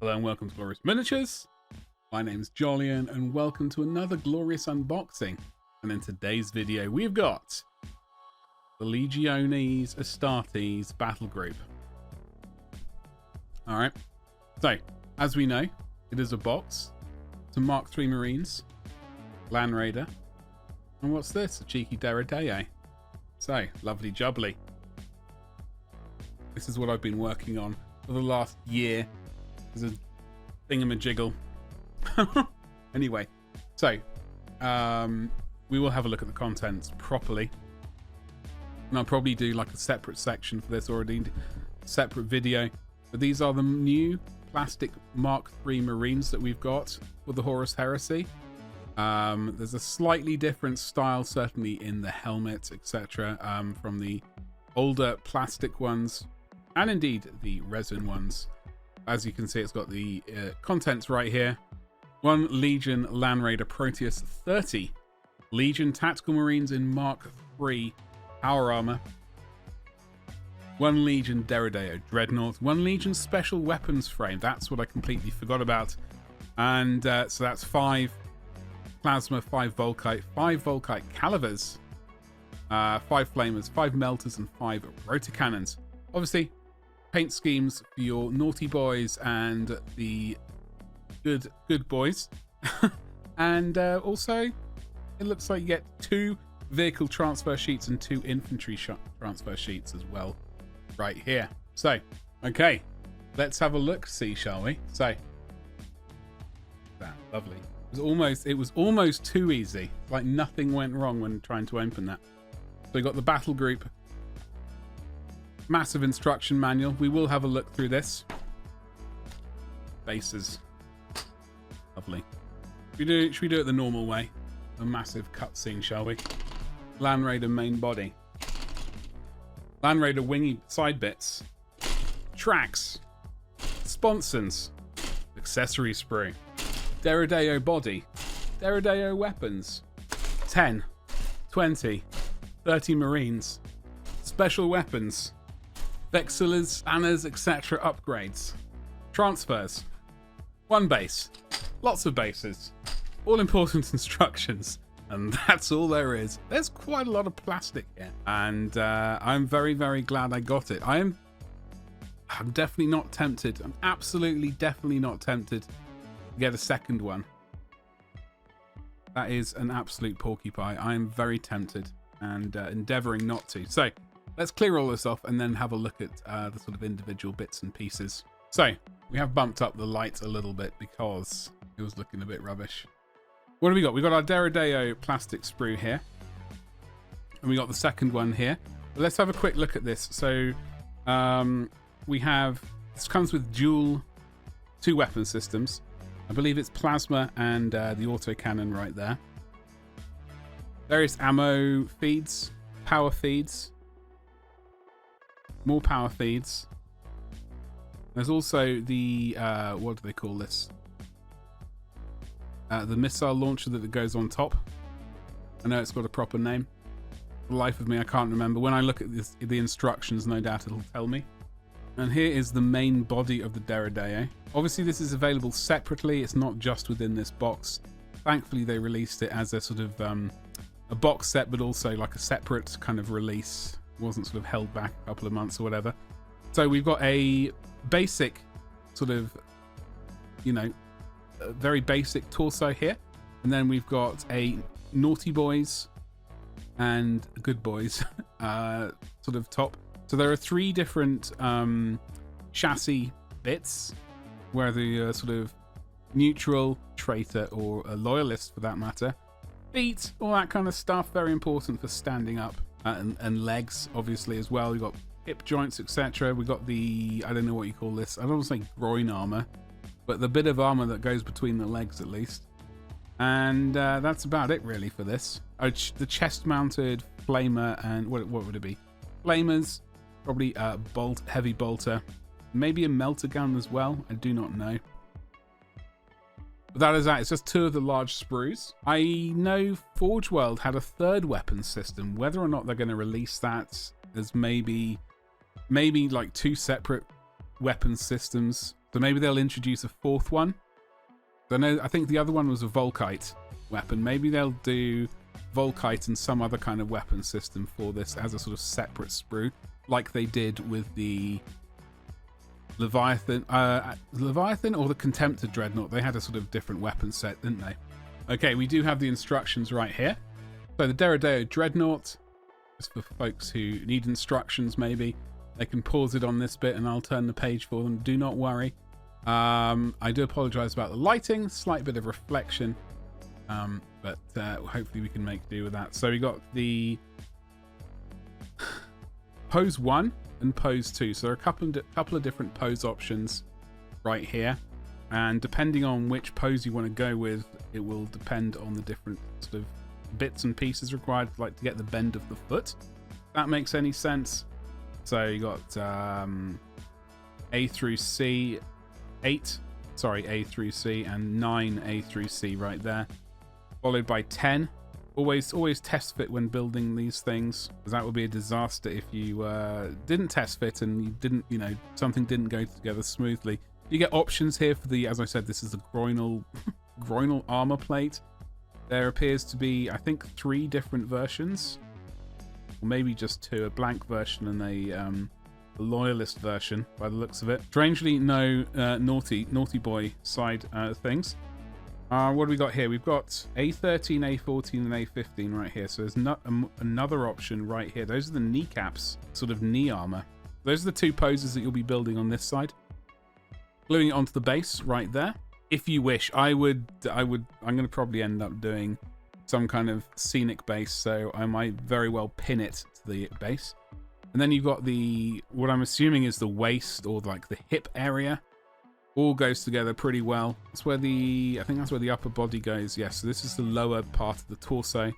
Hello and welcome to Glorious Miniatures. My name's Jolyon and welcome to another glorious unboxing. And in today's video we've got the Legiones Astartes battle group. Alright, so as we know, it is a box. Some Mark III Marines, Land Raider, and what's this? A cheeky deredeo. So, lovely jubbly. This is what I've been working on for the last year. There's a thingamajiggle. Anyway, so we will have a look at the contents properly, and I'll probably do like a separate section for this, or a separate video. But these are the new plastic Mark III Marines that we've got with the Horus Heresy. There's a slightly different style, certainly in the helmet, etc., from the older plastic ones, and indeed the resin ones. As you can see, it's got the contents right here. 1 Legion Land Raider Proteus 30. Legion Tactical Marines in Mark III Power Armor. 1 Legion Deredeo Dreadnaught. 1 Legion Special Weapons Frame. That's what I completely forgot about. And so that's 5 Plasma, 5 Volkite, 5 Volkite Calivers, 5 Flamers, 5 Melters, and 5 Rotocannons. Obviously, paint schemes for your naughty boys and the good boys. And also, it looks like you get 2 vehicle transfer sheets and 2 infantry transfer sheets as well, right here. So, okay, let's have a look, see, shall we? So, that lovely. It was almost too easy. Like nothing went wrong when trying to open that. So we got the battle group. Massive instruction manual. We will have a look through this. Bases. Lovely. Should we do it the normal way? A massive cutscene, shall we? Land Raider main body. Land Raider wingy side bits. Tracks. Sponsons. Accessory sprue. Deredeo body. Deredeo weapons. 10, 20, 30 Marines. Special weapons. Vexillers, banners, etc. upgrades. Transfers. 1 base. Lots of bases. All important instructions. And that's all there is. There's quite a lot of plastic here. And I'm very, very glad I got it. I'm definitely not tempted. I'm absolutely, definitely not tempted to get a second one. That is an absolute porcupine. I am very tempted and endeavouring not to. So let's clear all this off and then have a look at the sort of individual bits and pieces. So we have bumped up the lights a little bit because it was looking a bit rubbish. What have we got? We've got our deredeo plastic sprue here, and we got the second one here. But let's have a quick look at this. So we have, this comes with dual 2 weapon systems. I believe it's plasma and the autocannon right there. Various ammo feeds, power feeds, more power feeds. There's also the, what do they call this? The missile launcher that goes on top. I know it's got a proper name. For the life of me, I can't remember. When I look at this, the instructions, no doubt it'll tell me. And here is the main body of the deredeo. Obviously, this is available separately. It's not just within this box. Thankfully, they released it as a sort of a box set, but also like a separate kind of release. It wasn't sort of held back a couple of months or whatever. So we've got a basic sort of, you know, a very basic torso here. And then we've got a naughty boys and good boys sort of top. So there are 3 different chassis bits, where the sort of neutral, traitor, or a loyalist for that matter. Feet, all that kind of stuff, very important for standing up. And legs, obviously, as well. We've got hip joints, etc. We've got the, I don't know what you call this. I don't want to say groin armor, but the bit of armor that goes between the legs, at least. And that's about it, really, for this. The chest-mounted flamer and what would it be? Flamers. Probably a heavy bolter, maybe a melter gun as well. I do not know. But that is that. It's just 2 of the large sprues. I know Forge World had a 3rd weapon system. Whether or not they're going to release that as maybe like 2 separate weapon systems So maybe they'll introduce a fourth one. I think the other one was a Volkite weapon. Maybe they'll do Volkite and some other kind of weapon system for this as a sort of separate sprue, like they did with the Leviathan or the Contemptor Dreadnought. They had a sort of different weapon set, didn't they? Okay, we do have the instructions right here. So the deredeo Dreadnaught, just for folks who need instructions maybe, they can pause it on this bit and I'll turn the page for them. Do not worry. I do apologize about the lighting, slight bit of reflection, but hopefully we can make do with that. So we got the pose 1 and pose 2. So there are a couple of different pose options right here, and depending on which pose you want to go with, it will depend on the different sort of bits and pieces required, like to get the bend of the foot. If that makes any sense. So you got A through C, A through C, and 9 A through C right there, followed by 10. Always test fit when building these things, because that would be a disaster if you didn't test fit and you didn't, something didn't go together smoothly. You get options here for the, as I said, this is the groinal armor plate. There appears to be, I think, 3 different versions, or maybe just 2, a blank version and a loyalist version by the looks of it. Strangely, no naughty boy side things. What do we got here? We've got A13, A14, and A15 right here. So there's another option right here. Those are the kneecaps, sort of knee armor. Those are the 2 poses that you'll be building on this side. Gluing it onto the base right there. If you wish, I'm going to probably end up doing some kind of scenic base, so I might very well pin it to the base. And then you've got what I'm assuming is the waist or like the hip area. All goes together pretty well. That's where I think that's where the upper body goes. Yes, so this is the lower part of the torso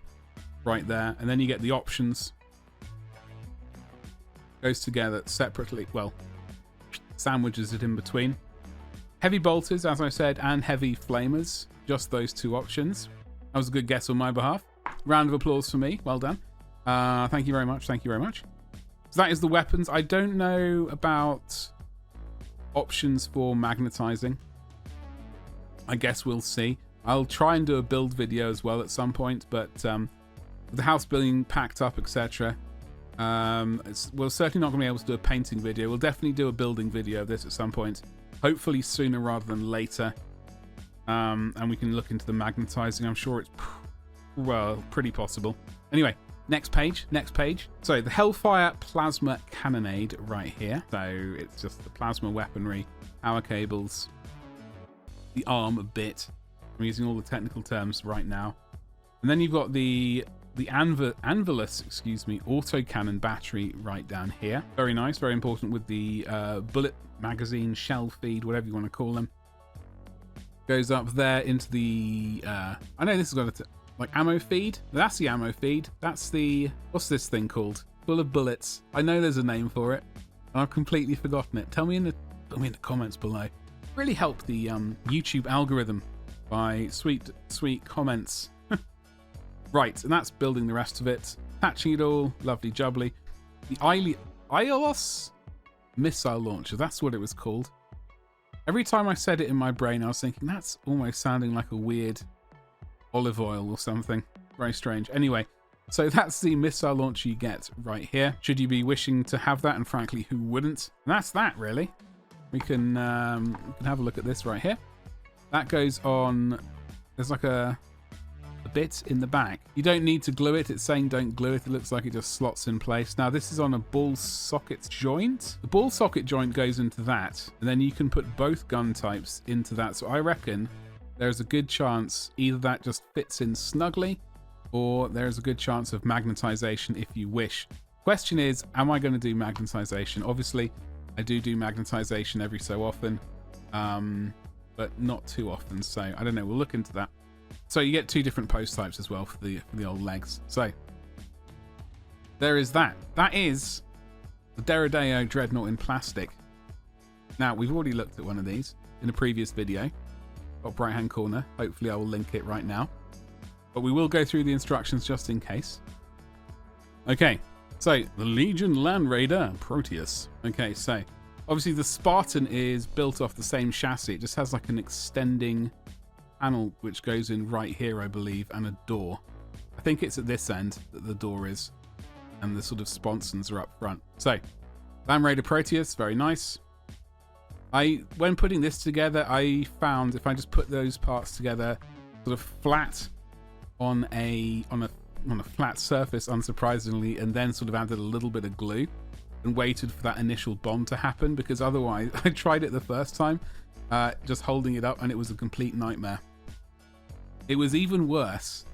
right there. And then you get the options. Goes together separately. Well, sandwiches it in between. Heavy bolters, as I said, and heavy flamers. Just those 2 options. That was a good guess on my behalf. Round of applause for me. Well done. Thank you very much. Thank you very much. So that is the weapons. I don't know about options for magnetizing. I guess we'll see. I'll try and do a build video as well at some point, but with the house being packed up, etc., we're certainly not going to be able to do a painting video. We'll definitely do a building video of this at some point. Hopefully sooner rather than later. And we can look into the magnetizing. I'm sure it's, well, pretty possible. Anyway, next page. So the Hellfire Plasma Cannonade right here. So it's just the plasma weaponry, power cables, the arm bit. I'm using all the technical terms right now. And then you've got the Anvilus, autocannon battery right down here. Very nice, very important with the bullet magazine, shell feed, whatever you want to call them. Goes up there into the I know this has got like ammo feed. That's the ammo feed. That's the, what's this thing called? Full of bullets. I know there's a name for it, and I've completely forgotten it. Tell me in the comments below. Really help the YouTube algorithm by sweet comments. Right, and that's building the rest of it. Patching it all, lovely jubbly. The IOS missile launcher, that's what it was called. Every time I said it in my brain, I was thinking, that's almost sounding like a weird olive oil or something. Very strange. Anyway, so that's the missile launcher you get right here. Should you be wishing to have that, and frankly, who wouldn't? And that's that, really. We can have a look at this right here. That goes on, there's like a bit in the back. You don't need to glue it. It's saying don't glue it. It looks like it just slots in place. Now this is on a ball socket joint. The ball socket joint goes into that, and then you can put both gun types into that. So I reckon there's a good chance either that just fits in snugly, or there's a good chance of magnetization if you wish. Question is, am I going to do magnetization? Obviously I do magnetization every so often, but not too often, so I don't know. We'll look into that. So you get 2 different post types as well for the old legs. So there is that. That is the Deredeo Dreadnought in plastic. Now, we've already looked at one of these in a previous video. Top right hand corner. Hopefully I will link it right now. But we will go through the instructions just in case. Okay, so the Legion Land Raider Proteus. Okay, so Obviously, the Spartan is built off the same chassis. It just has like an extending panel which goes in right here, I believe, and a door. I think it's at this end that the door is, and the sort of sponsons are up front. So, Land Raider Proteus, very nice. When putting this together, I found if I just put those parts together sort of flat on a flat surface, unsurprisingly, and then sort of added a little bit of glue and waited for that initial bond to happen, because otherwise, I tried it the first time, just holding it up, and it was a complete nightmare. It was even worse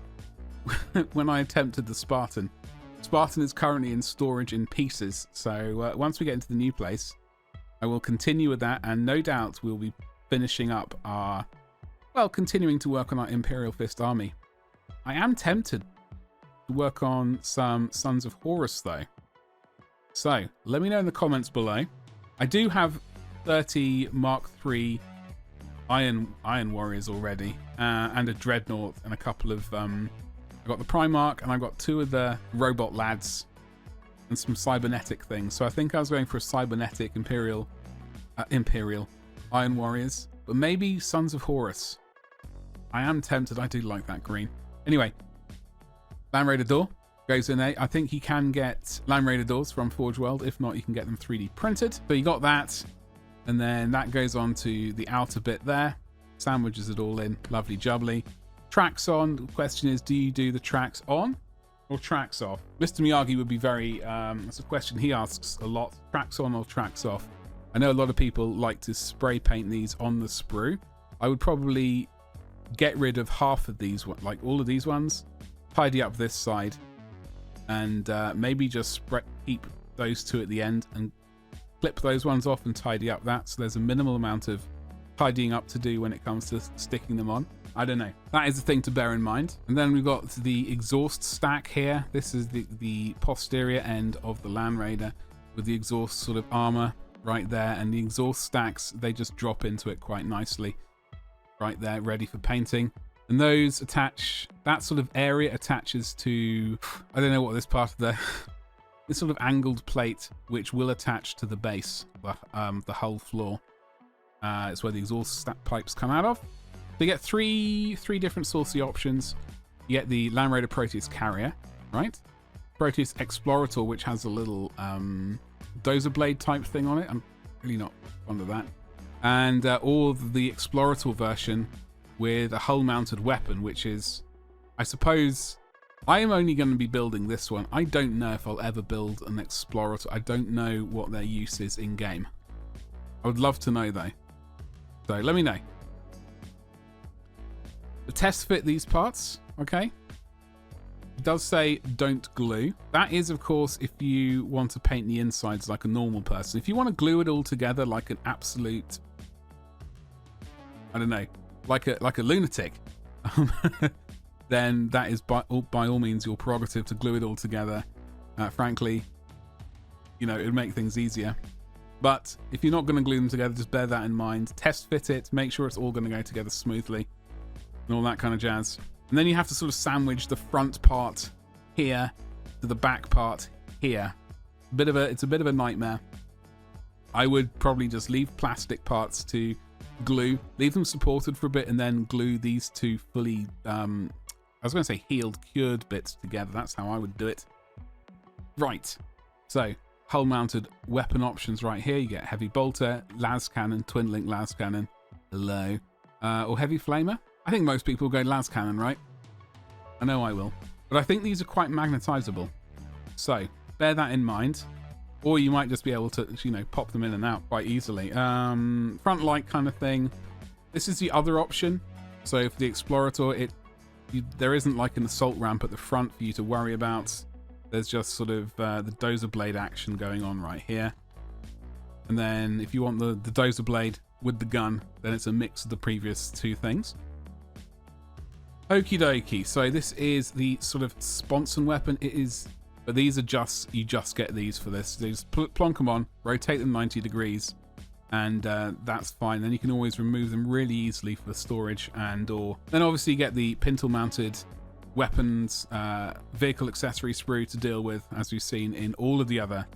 when I attempted the Spartan. Spartan is currently in storage in pieces, so once we get into the new place, I will continue with that, and no doubt we'll be finishing up continuing to work on our Imperial Fist army. I am tempted to work on some Sons of Horus, though. So, let me know in the comments below. I do have 30 Mark III Iron Warriors already, and a Dreadnaught, and a couple of... I've got the Primarch, and I've got 2 of the Robot Lads, and some cybernetic things. So I think I was going for a cybernetic Imperial Iron Warriors, but maybe Sons of Horus. I am tempted. I do like that green. Anyway, Land Raider door goes in there. I think you can get Land Raider doors from Forge World. If not, you can get them 3D printed. So you got that, and then that goes on to the outer bit there. Sandwiches it all in. Lovely jubbly. Tracks on. The question is, do you do the tracks on or tracks off? Mr. Miyagi would be very... that's a question he asks a lot. Tracks on or tracks off? I know a lot of people like to spray paint these on the sprue. I would probably get rid of half of these, like all of these ones, tidy up this side, and maybe just keep those 2 at the end and clip those ones off and tidy up that. So there's a minimal amount of tidying up to do when it comes to sticking them on. I don't know. That is the thing to bear in mind. And then we've got the exhaust stack here. This is the posterior end of the Land Raider with the exhaust sort of armor right there. And the exhaust stacks, they just drop into it quite nicely right there, ready for painting. And those attach, that sort of area attaches to, I don't know what this part of this sort of angled plate, which will attach to the base, the hull floor. It's where the exhaust stack pipes come out of. So you get three different saucy options. You get the Land Raider Proteus Carrier, right? Proteus Explorator, which has a little dozer blade type thing on it. I'm really not fond of that. And or the Explorator version with a hull-mounted weapon, which is, I suppose, I am only going to be building this one. I don't know if I'll ever build an Explorator. I don't know what their use is in-game. I would love to know, though. So let me know. The test fit these parts, okay? It does say don't glue. That is, of course, if you want to paint the insides like a normal person. If you want to glue it all together like an absolute, I don't know, like a lunatic, then that is by all means your prerogative to glue it all together. Frankly, you know, it would make things easier. But if you're not going to glue them together, just bear that in mind. Test fit it, make sure it's all going to go together smoothly, and all that kind of jazz. And then you have to sort of sandwich the front part here to the back part here. It's a bit of a nightmare. I would probably just leave plastic parts to glue, leave them supported for a bit, and then glue these 2 fully, I was going to say healed, cured bits together. That's how I would do it. Right. So, hull-mounted weapon options right here. You get heavy bolter, las cannon, twin-link las cannon. Hello. Or heavy flamer. I think most people go las cannon, right? I know I will. But I think these are quite magnetizable. So, bear that in mind. Or you might just be able to, you know, pop them in and out quite easily. Front light kind of thing. This is the other option. So for the Explorator, there isn't like an assault ramp at the front for you to worry about. There's just sort of the dozer blade action going on right here. And then if you want the dozer blade with the gun, then it's a mix of the previous 2 things. Okie dokie. So this is the sort of sponson weapon. It is... But these are just, you just get these for this. They just plonk them on, rotate them 90 degrees, and that's fine. Then you can always remove them really easily for storage and/or. Then obviously you get the pintle-mounted weapons, vehicle accessory sprue to deal with, as we've seen in all of the other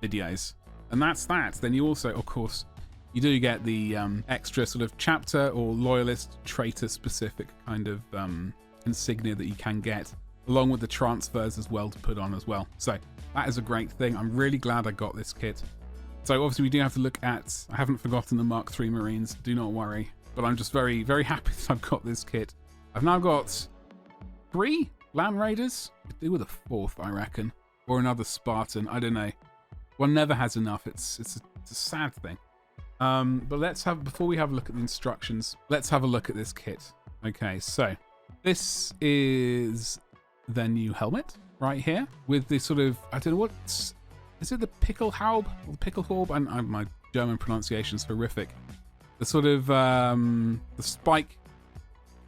videos. And that's that. Then you also, of course, you do get the extra sort of chapter or loyalist traitor specific kind of insignia that you can get, along with the transfers as well to put on as well. So that is a great thing. I'm really glad I got this kit. So obviously we do have to look at, I haven't forgotten the Mark III Marines, do not worry. But I'm just very, very happy that I've got this kit. I've now got 3 Land Raiders. Could do with a 4th, I reckon. Or another Spartan, I don't know. One never has enough, it's a sad thing. But let's have, before we have a look at the instructions, let's have a look at this kit. Okay, so this is their new helmet right here with the sort of, I don't know what's, is it the Pickelhaube or the Pickelhaube? And my German pronunciation is horrific. The sort of the spike,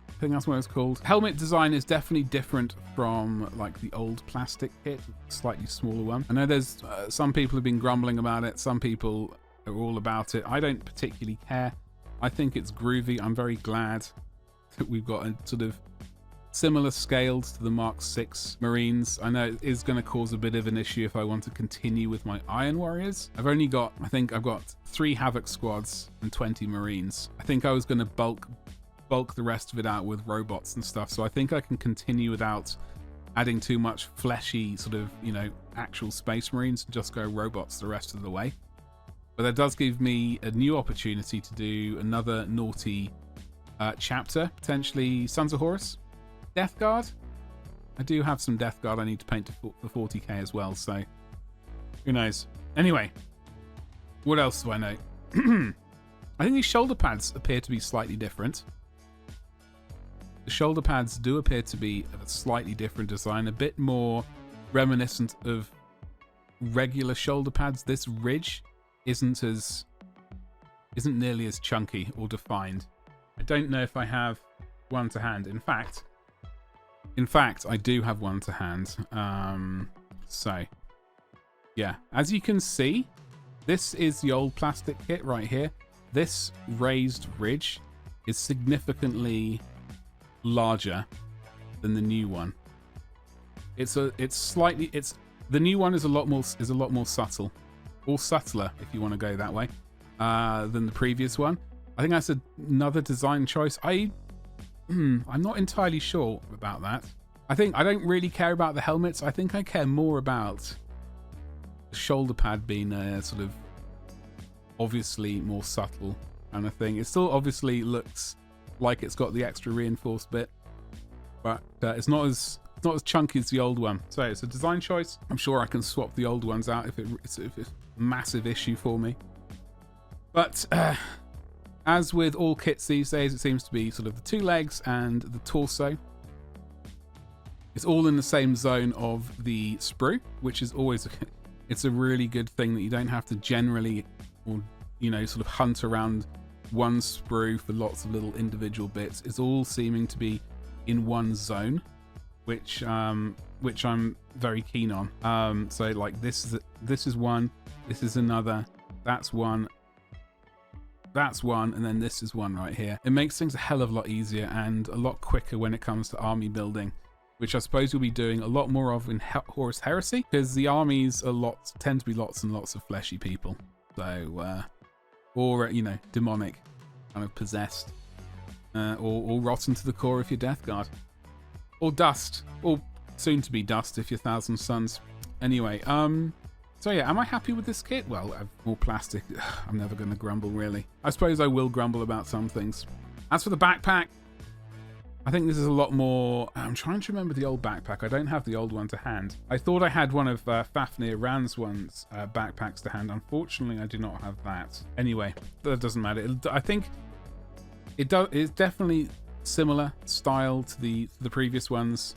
I think that's what it's called. Helmet design is definitely different from like the old plastic kit, slightly smaller one. I know there's some people have been grumbling about it. Some people are all about it. I don't particularly care. I think it's groovy. I'm very glad that we've got a sort of similar scaled to the Mark VI Marines. I know it is going to cause a bit of an issue if I want to continue with my Iron Warriors. I've only got, I think I've got 3 Havoc squads and 20 Marines. I think I was going to bulk the rest of it out with robots and stuff, so I think I can continue without adding too much fleshy sort of, you know, actual Space Marines and just go robots the rest of the way. But that does give me a new opportunity to do another naughty chapter, potentially Sons of Horus. Death Guard. I do have some Death Guard I need to paint for 40k as well, so who knows. Anyway, what else do I know? I think these shoulder pads appear to be slightly different. The shoulder pads do appear to be of a slightly different design, a bit more reminiscent of regular shoulder pads. This ridge isn't nearly as chunky or defined. I don't know if I have one to hand. In fact, I do have one to hand. So, yeah. As you can see, this is the old plastic kit right here. This raised ridge is significantly larger than the new one. The new one is a lot more subtle, or subtler if you want to go that way, than the previous one. I think that's another design choice. I'm not entirely sure about that. I think I don't really care about the helmets. I think I care more about the shoulder pad being a sort of obviously more subtle kind of thing. It still obviously looks like it's got the extra reinforced bit, but it's not as chunky as the old one. So it's a design choice. I'm sure I can swap the old ones out if it's a massive issue for me. But as with all kits these days, it seems to be sort of the 2 legs and the torso. It's all in the same zone of the sprue, which is always it's a really good thing that you don't have to generally, or you know, sort of hunt around one sprue for lots of little individual bits. It's all seeming to be in one zone, which I'm very keen on. So like this is one, this is another, that's one, and then this is one right here. It makes things a hell of a lot easier and a lot quicker when it comes to army building, which I suppose you'll be doing a lot more of in Horus Heresy, because the armies tend to be lots and lots of fleshy people. So, or you know, demonic, kind of possessed, or rotten to the core if you're Death Guard, or dust, or soon to be dust if you're Thousand Suns. Anyway, so yeah, am I happy with this kit? Well, I've more plastic. I'm never going to grumble, really. I suppose I will grumble about some things. As for the backpack, I think this is a lot more... I'm trying to remember the old backpack. I don't have the old one to hand. I thought I had one of Fafnir Ran's backpacks to hand. Unfortunately, I do not have that. Anyway, that doesn't matter. I think it's definitely similar style to the previous ones,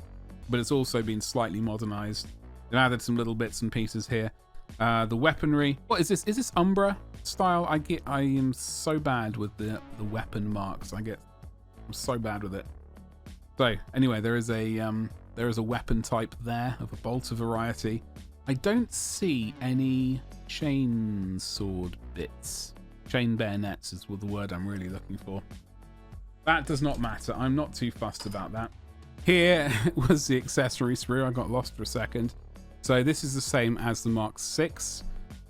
but it's also been slightly modernized. They've added some little bits and pieces here. The weaponry. What is this? Is this Umbra style? I am so bad with the weapon marks. I'm so bad with it. So anyway, there is a weapon type there of a bolter variety. I don't see any chain sword bits. Chain bayonets is the word I'm really looking for. That does not matter. I'm not too fussed about that. Here was the accessory sprue. I got lost for a second. So this is the same as the Mark VI.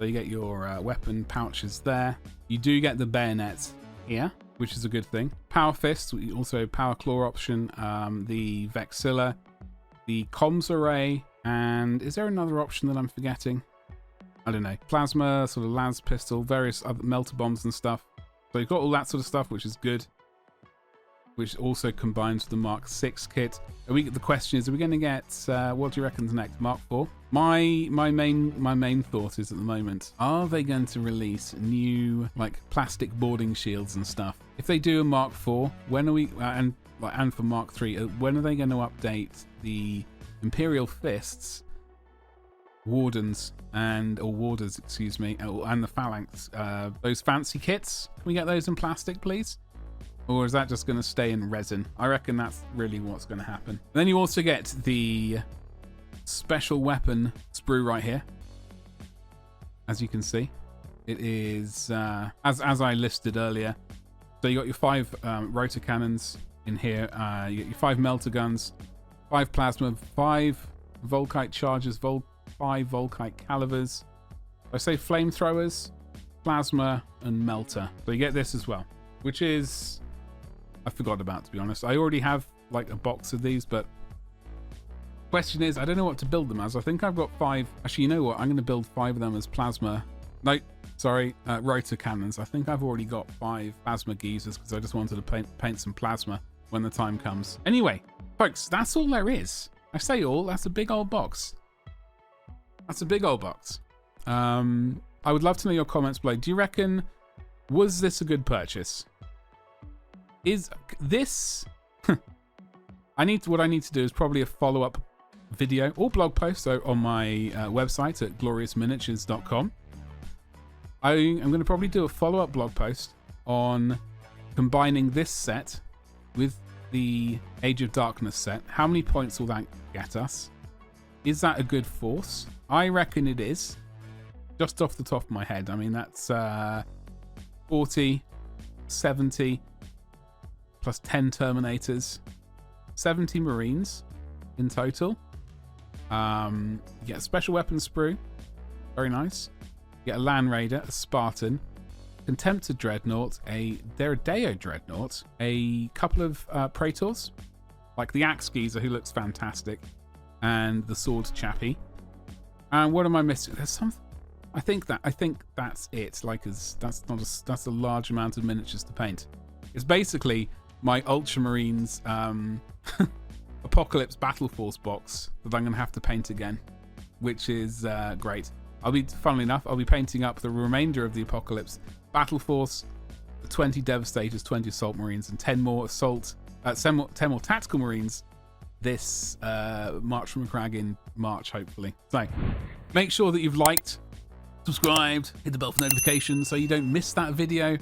So you get your weapon pouches there. You do get the bayonet here, which is a good thing. Power fist, also power claw option, the vexilla, the comms array, and is there another option that I'm forgetting? I don't know. Plasma, sort of las pistol, various other melter bombs and stuff. So you've got all that sort of stuff, which is good. Which also combines with the Mark 6 kit. The question is, are we going to get, what do you reckon's next? Mark 4? My main thought is at the moment, are they going to release new like plastic boarding shields and stuff? If they do a Mark 4, when are we, and for Mark 3, when are they going to update the Imperial fists, wardens, or warders, excuse me, and the phalanx, those fancy kits? Can we get those in plastic, please? Or is that just going to stay in resin? I reckon that's really what's going to happen. And then you also get the special weapon sprue right here. As you can see, it is, as I listed earlier. So you got your 5 rotor cannons in here. You get your 5 melter guns, 5 plasma, 5 volkite charges, 5 volkite calivers. I say flamethrowers, plasma, and melter. So you get this as well, which is, I forgot about, to be honest. I already have like a box of these, but question is, I don't know what to build them as. I think I've got 5. Actually, you know what? I'm going to build 5 of them as plasma. No, sorry, rotor cannons. I think I've already got 5 plasma geezers because I just wanted to paint some plasma when the time comes. Anyway, folks, that's all there is. I say all, that's a big old box. That's a big old box. I would love to know your comments below. Do you reckon, was this a good purchase? Is this... what I need to do is probably a follow-up video or blog post on my website at gloriousminiatures.com. I'm going to probably do a follow-up blog post on combining this set with the Age of Darkness set. How many points will that get us? Is that a good force? I reckon it is. Just off the top of my head. I mean, that's 40, 70, plus 10 Terminators, 70 Marines in total. You get a special weapon sprue. Very nice. You get a Land Raider, a Spartan, Contemptor Dreadnought, a Deredeo Dreadnought, a couple of Praetors, like the Axe Geezer, who looks fantastic, and the Sword Chappie. And what am I missing? There's something. I think that's it. Like, that's a large amount of miniatures to paint. It's basically my Ultramarines Apocalypse Battleforce box that I'm going to have to paint again, which is great. Funnily enough, I'll be painting up the remainder of the Apocalypse Battleforce, the 20 Devastators, 20 Assault Marines, and 10 more 10 more Tactical Marines this March from Crag in March, hopefully. So, make sure that you've liked, subscribed, hit the bell for notifications so you don't miss that video.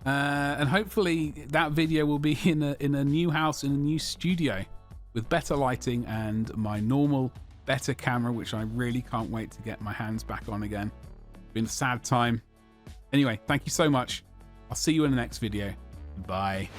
And hopefully that video will be in a new house, in a new studio with better lighting and my normal better camera, which I really can't wait to get my hands back on again. It's been a sad time. Anyway, thank you so much. I'll see you in the next video. Bye.